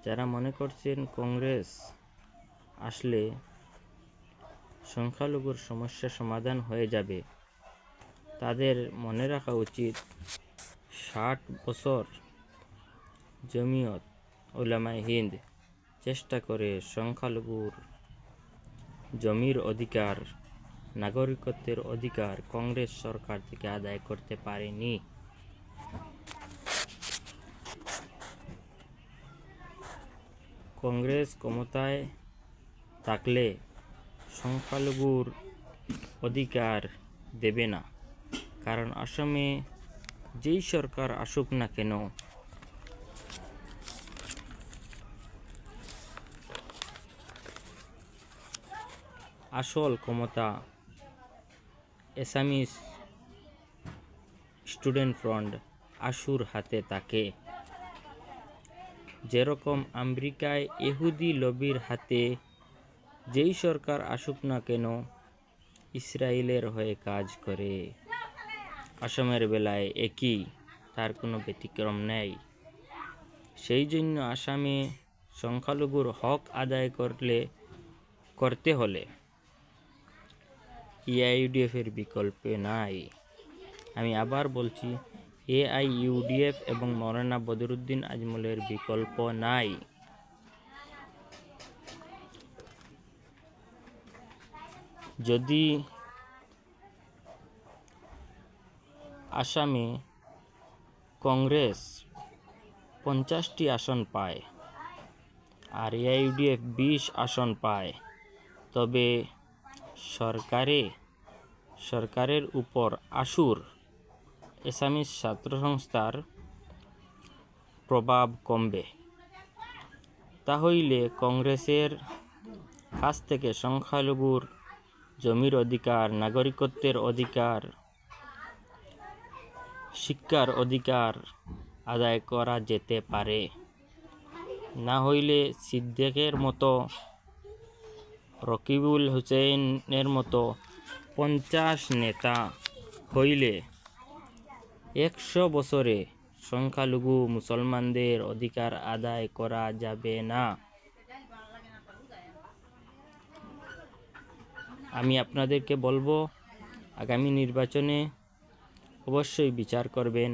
যারা মনে করছেন কংগ্রেস আসলে সংখ্যালঘুর সমস্যা সমাধান হয়ে যাবে, তাদের মনে রাখা উচিত 60 বছর জমিয়ত উলামায়ে হিন্দ চেষ্টা করে সংখ্যালঘুর জমির অধিকার, নাগরিকত্বের অধিকার কংগ্রেস সরকার থেকে আদায় করতে পারেনি। কংগ্রেস ক্ষমতায় থাকলে সংখ্যালঘুর অধিকার দেবে না, কারণ আসামে যেই সরকার আসুক না কেন আসল ক্ষমতা আসামিস স্টুডেন্ট ফ্রন্ট আশুর হাতে থাকে। যেরকম আমেরিকায় ইহুদি লবির হাতে যেই সরকার আসুক না কেন ইসরায়েলের হয়ে কাজ করে, আসামের বেলায় একই, তার কোনো ব্যতিক্রম নেই। সেই জন্য আসামে সংখ্যালঘুর হক আদায় করতে হলে এআইইউডিএফের বিকল্প নাই। আমি আবার বলছি, এআইইউডিএফ এবং মৌলানা বদরুদ্দিন আজমলের বিকল্প নাই। যদি আসামে কংগ্রেস 50টি আসন পায় আর এআইইউডিএফ 20 আসন পায়, তবে সরকারের উপর আশুর আসামিস ছাত্র সংস্থার প্রভাব কমবে। তাহলে কংগ্রেসের কাছ থেকে সংখ্যালঘুর জমির অধিকার, নাগরিকত্বের অধিকার, শিক্ষার অধিকার আদায় করা যেতে পারে। না হইলে সিদ্দিকের মতো, রকিবুল হুসেনের মতো 50 নেতা হইলে 100 বছরে সংখ্যালঘু মুসলমানদের অধিকার আদায় করা যাবে না। আমি আপনাদেরকে বলবো, আগামী নির্বাচনে অবশ্যই বিচার করবেন